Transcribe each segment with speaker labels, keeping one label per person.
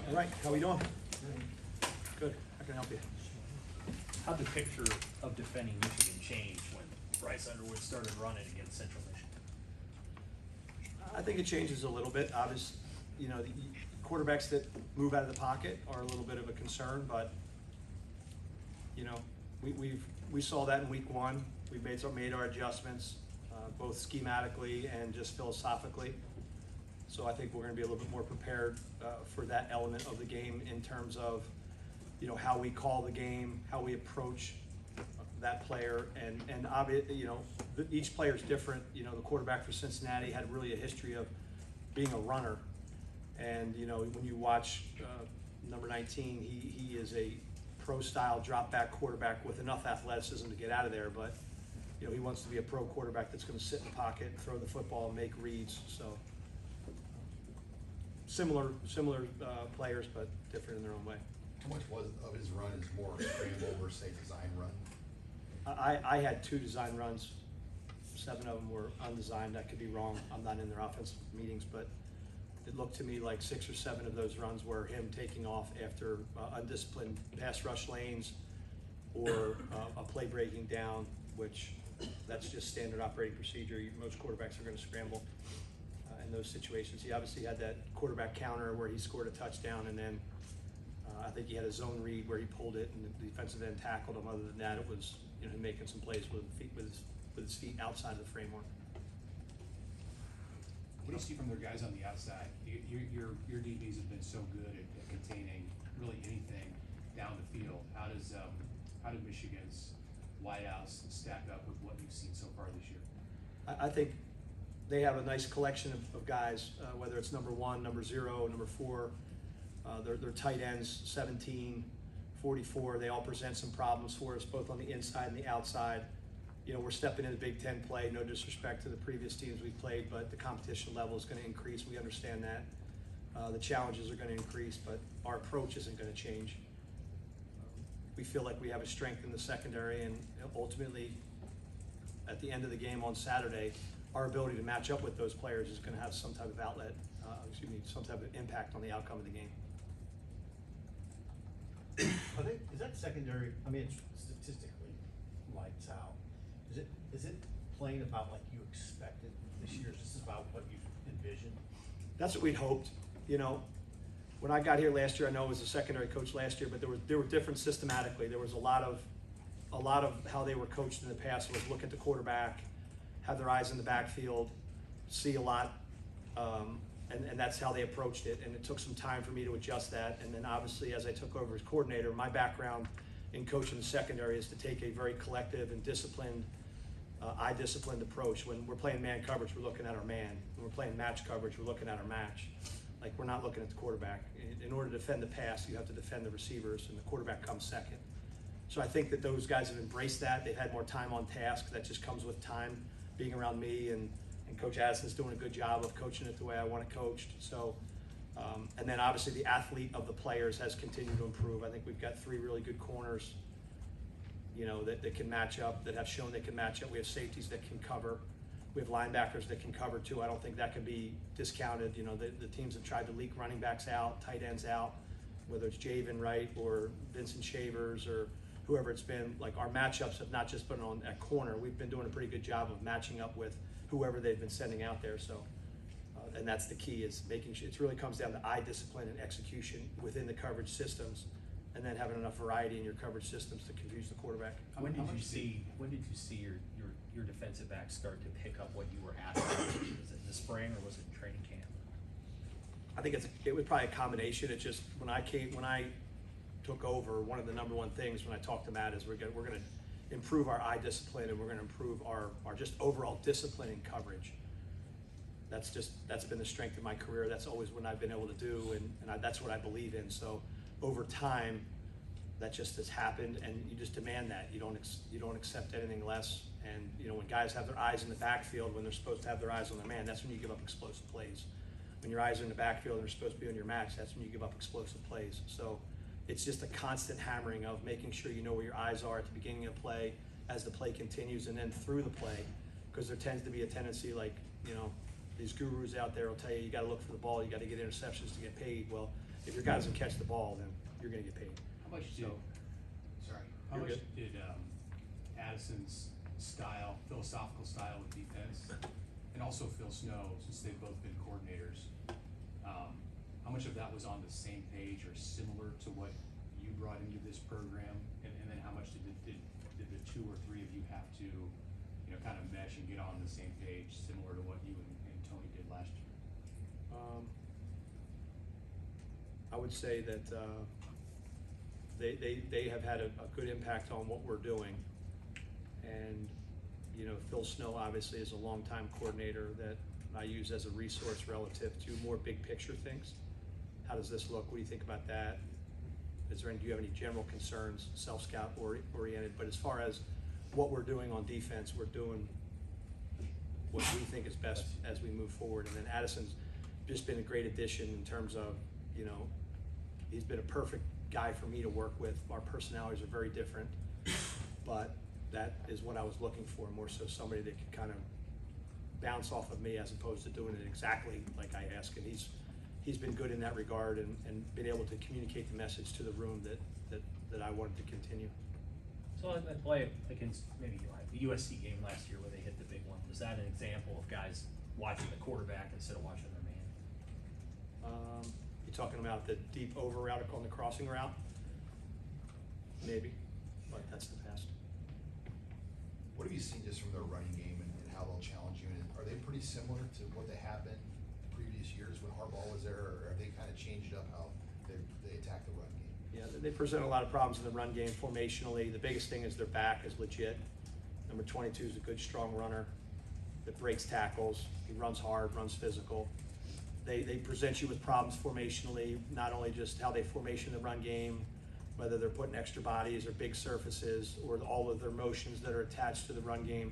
Speaker 1: All right, how we doing? Good. How can I help you?
Speaker 2: How'd the picture of defending Michigan change when Bryce Underwood started running against Central Michigan?
Speaker 1: I think it changes a little bit. Obviously, you know, the quarterbacks that move out of the pocket are a little bit of a concern, but you know, we saw that in week one. We made our adjustments, both schematically and just philosophically. So I think we're going to be a little bit more prepared for that element of the game in terms of, you know, how we call the game, how we approach that player, and obviously, you know, each player is different. You know, the quarterback for Cincinnati had really a history of being a runner, and you know, when you watch number 19, he is a pro-style drop-back quarterback with enough athleticism to get out of there, but you know, he wants to be a pro quarterback that's going to sit in the pocket, throw the football, and make reads. So similar players, but different in their own way.
Speaker 3: How much of his run is more scramble versus a design run?
Speaker 1: I had 2 design runs. 7 of them were undesigned. I could be wrong. I'm not in their offensive meetings, but it looked to me like 6 or 7 of those runs were him taking off after undisciplined pass rush lanes or a play breaking down, which that's just standard operating procedure. Most quarterbacks are going to scramble in those situations. He obviously had that quarterback counter where he scored a touchdown, and then I think he had a zone read where he pulled it and the defensive end tackled him. Other than that, it was, you know, him making some plays with his feet outside of the framework.
Speaker 4: What do you see from their guys on the outside? Your DBs have been so good at containing really anything down the field. How do Michigan's wideouts stack up with what you've seen so far this year?
Speaker 1: I think they have a nice collection of guys, whether it's number 1, number 0, number 4. Their tight ends, 17, 44, they all present some problems for us, both on the inside and the outside. You know, we're stepping into Big Ten play, no disrespect to the previous teams we've played, but the competition level is going to increase. We understand that. The challenges are going to increase, but our approach isn't going to change. We feel like we have a strength in the secondary, and ultimately, at the end of the game on Saturday, our ability to match up with those players is going to have some type of outlet, some type of impact on the outcome of the game.
Speaker 5: Is that secondary? I mean, it's statistically lights out. Is it playing about like you expected this year? Is this about what you envisioned?
Speaker 1: That's what we'd hoped. You know, when I got here last year, I know I was a secondary coach last year, but there were different systematically. There was a lot of how they were coached in the past was look at the quarterback, have their eyes in the backfield, see a lot, and that's how they approached it. And it took some time for me to adjust that. And then obviously, as I took over as coordinator, my background in coaching the secondary is to take a very collective and disciplined, eye-disciplined approach. When we're playing man coverage, we're looking at our man. When we're playing match coverage, we're looking at our match. Like, we're not looking at the quarterback. In order to defend the pass, you have to defend the receivers, and the quarterback comes second. So I think that those guys have embraced that. They've had more time on task. That just comes with time being around me, and Coach Addison's doing a good job of coaching it the way I want it coached. So, and then obviously the athlete of the players has continued to improve. I think we've got 3 really good corners, you know, that can match up, that have shown they can match up. We have safeties that can cover. We have linebackers that can cover too. I don't think that can be discounted. You know, the teams have tried to leak running backs out, tight ends out, whether it's Javen Wright or Vincent Shavers or whoever it's been. Like, our matchups have not just been on at corner. We've been doing a pretty good job of matching up with whoever they've been sending out there. So, and that's the key, is making sure it really comes down to eye discipline and execution within the coverage systems, and then having enough variety in your coverage systems to confuse the quarterback.
Speaker 2: When did you see your defensive backs start to pick up what you were asking? Was it in the spring or was it in training camp?
Speaker 1: I think it was probably a combination. It just, when I took over, one of the number 1 things when I talked to Matt is we're going to improve our eye discipline, and we're going to improve our just overall discipline in coverage. That's been the strength of my career. That's always what I've been able to do, and that's what I believe in. So over time, that just has happened, and you just demand that. You don't accept anything less. And you know, when guys have their eyes in the backfield when they're supposed to have their eyes on their man, that's when you give up explosive plays. When your eyes are in the backfield and they're supposed to be on your match, that's when you give up explosive plays. So it's just a constant hammering of making sure you know where your eyes are at the beginning of play, as the play continues, and then through the play, because there tends to be a tendency, like, you know, these gurus out there will tell you got to look for the ball, you got to get interceptions to get paid. Well, if your guy doesn't catch the ball, then you're gonna get paid.
Speaker 4: How much did,
Speaker 1: So-
Speaker 4: sorry, how
Speaker 1: You're
Speaker 4: much
Speaker 1: good.
Speaker 4: did, Addison's style, philosophical style with defense, and also Phil Snow, since they've both been coordinators, how much of that was on the same page or similar to what you brought into this program? And then how much did the two or three of you have to, you know, kind of mesh and get on the same page, similar to what you and Tony did last year?
Speaker 1: I would say that they have had a good impact on what we're doing. And, you know, Phil Snow obviously is a longtime coordinator that I use as a resource relative to more big picture things. How does this look? What do you think about that? Do you have any general concerns, self-scout oriented? But as far as what we're doing on defense, we're doing what we think is best as we move forward. And then Addison's just been a great addition in terms of, you know, he's been a perfect guy for me to work with. Our personalities are very different, but that is what I was looking for, more so somebody that could kind of bounce off of me as opposed to doing it exactly like I ask. And he's been good in that regard and been able to communicate the message to the room that I wanted to continue.
Speaker 2: So in that play against maybe like the USC game last year where they hit the big one, was that an example of guys watching the quarterback instead of watching their man?
Speaker 1: You talking about the deep over route on the crossing route? Maybe, but that's the past.
Speaker 3: What have you seen just from their running game and how they'll challenge you? And are they pretty similar to what they have been previous years when Harbaugh was there, or have they kind of changed up how they attack the run game?
Speaker 1: Yeah, they present a lot of problems in the run game formationally. The biggest thing is their back is legit. Number 22 is a good, strong runner that breaks tackles. He runs hard, runs physical. They present you with problems formationally, not only just how they formation the run game, whether they're putting extra bodies or big surfaces or all of their motions that are attached to the run game.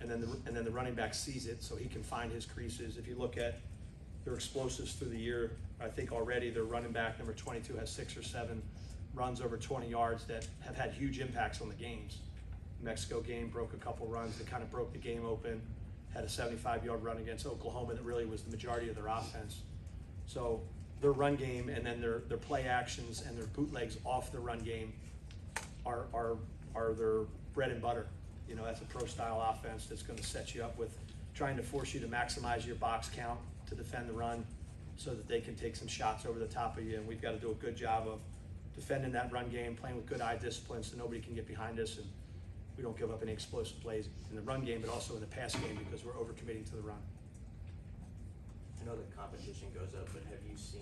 Speaker 1: And then the running back sees it so he can find his creases. If you look at their explosives through the year, I think already their running back, number 22, has 6 or 7 runs over 20 yards that have had huge impacts on the games. The Mexico game broke a couple runs that kind of broke the game open, had a 75-yard run against Oklahoma that really was the majority of their offense. So their run game and then their play actions and their bootlegs off the run game are their bread and butter. You know, that's a pro-style offense that's going to set you up with trying to force you to maximize your box count to defend the run so that they can take some shots over the top of you. And we've got to do a good job of defending that run game, playing with good eye discipline so nobody can get behind us and we don't give up any explosive plays in the run game, but also in the pass game because we're overcommitting to the run.
Speaker 6: I know the competition goes up, but have you seen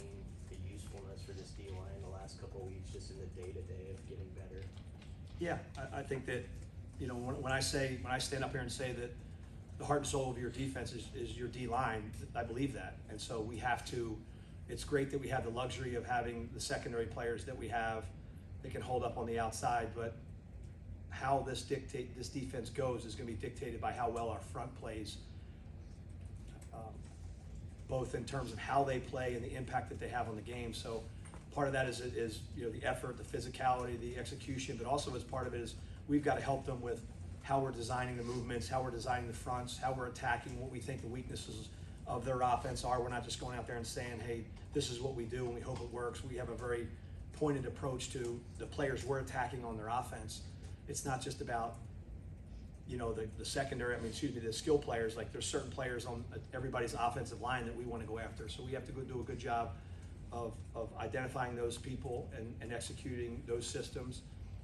Speaker 6: the usefulness for this D-line the last couple of weeks, just in the day-to-day of getting better?
Speaker 1: Yeah, I think that, you know, when I stand up here and say that the heart and soul of your defense is your D-line, I believe that. And so we have to, it's great that we have the luxury of having the secondary players that we have that can hold up on the outside, but how this defense goes is going to be dictated by how well our front plays, both in terms of how they play and the impact that they have on the game. So part of that is you know, the effort, the physicality, the execution, but also as part of it is we've got to help them with how we're designing the movements, how we're designing the fronts, how we're attacking what we think the weaknesses of their offense are. We're not just going out there and saying, hey, this is what we do and we hope it works. We have a very pointed approach to the players we're attacking on their offense. It's not just about, you know, the secondary, the skill players. Like there's certain players on everybody's offensive line that we want to go after. So we have to go do a good job of identifying those people and executing those systems,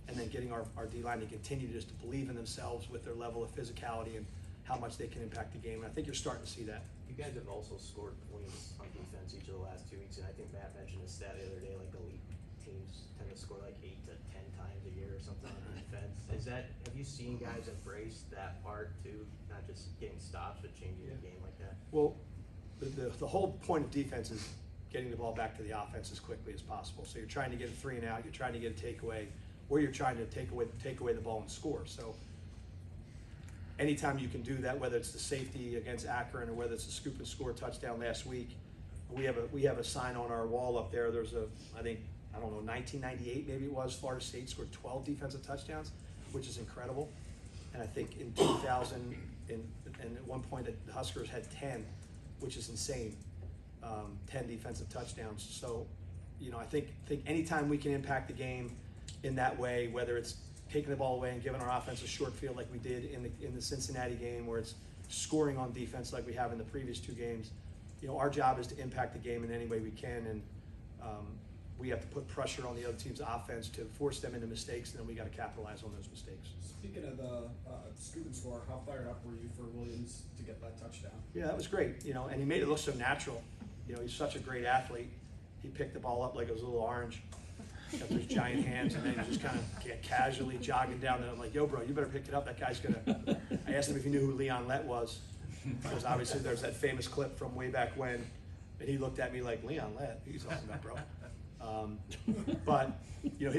Speaker 1: and then getting our D-line to continue just to believe in themselves with their level of physicality and how much they can impact the game. And I think you're starting to see that.
Speaker 6: You guys have also scored points on defense each of the last 2 weeks, and I think Matt mentioned a stat the other day, like elite teams tend to score like 8 to 10 times a year or something on defense. Have you seen guys embrace that part too, not just getting stops, but changing the game like that?
Speaker 1: Well, the whole point of defense is getting the ball back to the offense as quickly as possible. So you're trying to get a 3 and out, you're trying to get a takeaway, or you're trying to take away the ball and score. So anytime you can do that, whether it's the safety against Akron or whether it's a scoop and score touchdown last week, we have a sign on our wall up there. There's I don't know, 1998 maybe it was, Florida State scored 12 defensive touchdowns, which is incredible. And I think in 2000, and at one point the Huskers had 10, which is insane, 10 defensive touchdowns. So I think anytime we can impact the game in that way, whether it's taking the ball away and giving our offense a short field like we did in the Cincinnati game, or it's scoring on defense like we have in the previous 2 games, our job is to impact the game in any way we can, and we have to put pressure on the other team's offense to force them into mistakes, and then we got to capitalize on those mistakes.
Speaker 7: Speaking of the scoop and score, how fired up were you for Williams to get that touchdown?
Speaker 1: Yeah, that was great, and he made it look so natural. He's such a great athlete. He picked the ball up like it was a little orange. Got those giant hands, and then he just kind of casually jogging down. And I'm like, yo, bro, you better pick it up. That guy's gonna. I asked him if he knew who Leon Lett was, because obviously there's that famous clip from way back when, and he looked at me like, Leon Lett, who are you talking about, bro? But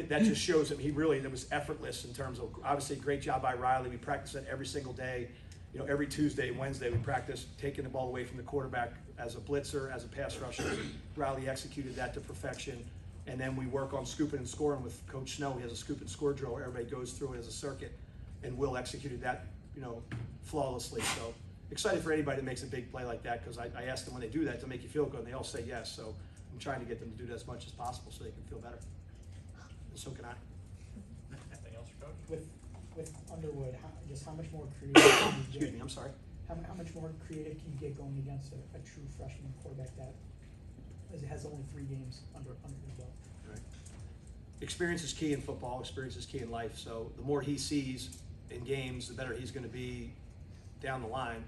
Speaker 1: that just shows him it was effortless in terms of, obviously, great job by Riley. We practice that every single day. Every Tuesday and Wednesday we practice taking the ball away from the quarterback as a blitzer, as a pass rusher. Riley executed that to perfection. And then we work on scooping and scoring with Coach Snow. He has a scoop and score drill where everybody goes through it as a circuit, and Will executed that, flawlessly. So excited for anybody that makes a big play like that, because I asked them when they do that to make you feel good, and they all say yes. So I'm trying to get them to do that as much as possible so they can feel better. And so can I.
Speaker 2: Anything else, Coach?
Speaker 8: With Underwood, how much more creative can you get?
Speaker 1: Excuse me, I'm sorry.
Speaker 8: How much more creative can you get going against a true freshman quarterback that has only 3 games under his belt?
Speaker 1: Right. Experience is key in football. Experience is key in life. So the more he sees in games, the better he's going to be down the line.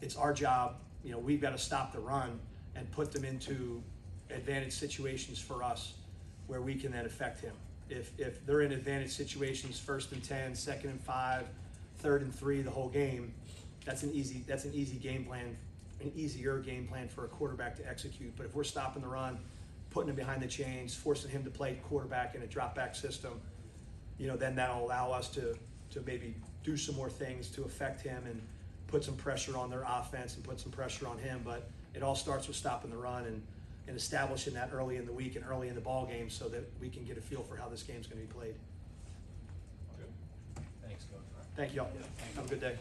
Speaker 1: It's our job. We've got to stop the run and put them into advantage situations for us where we can then affect him. If they're in advantage situations, 1st and 10, 2nd and 5, 3rd and 3 the whole game, that's an easy game plan, an easier game plan for a quarterback to execute. But if we're stopping the run, putting him behind the chains, forcing him to play quarterback in a drop back system, then that'll allow us to maybe do some more things to affect him and put some pressure on their offense and put some pressure on him. But it all starts with stopping the run and establishing that early in the week and early in the ball game so that we can get a feel for how this game's going to be played.
Speaker 2: Good. Thanks, Coach.
Speaker 1: Thank you all. Have a good day.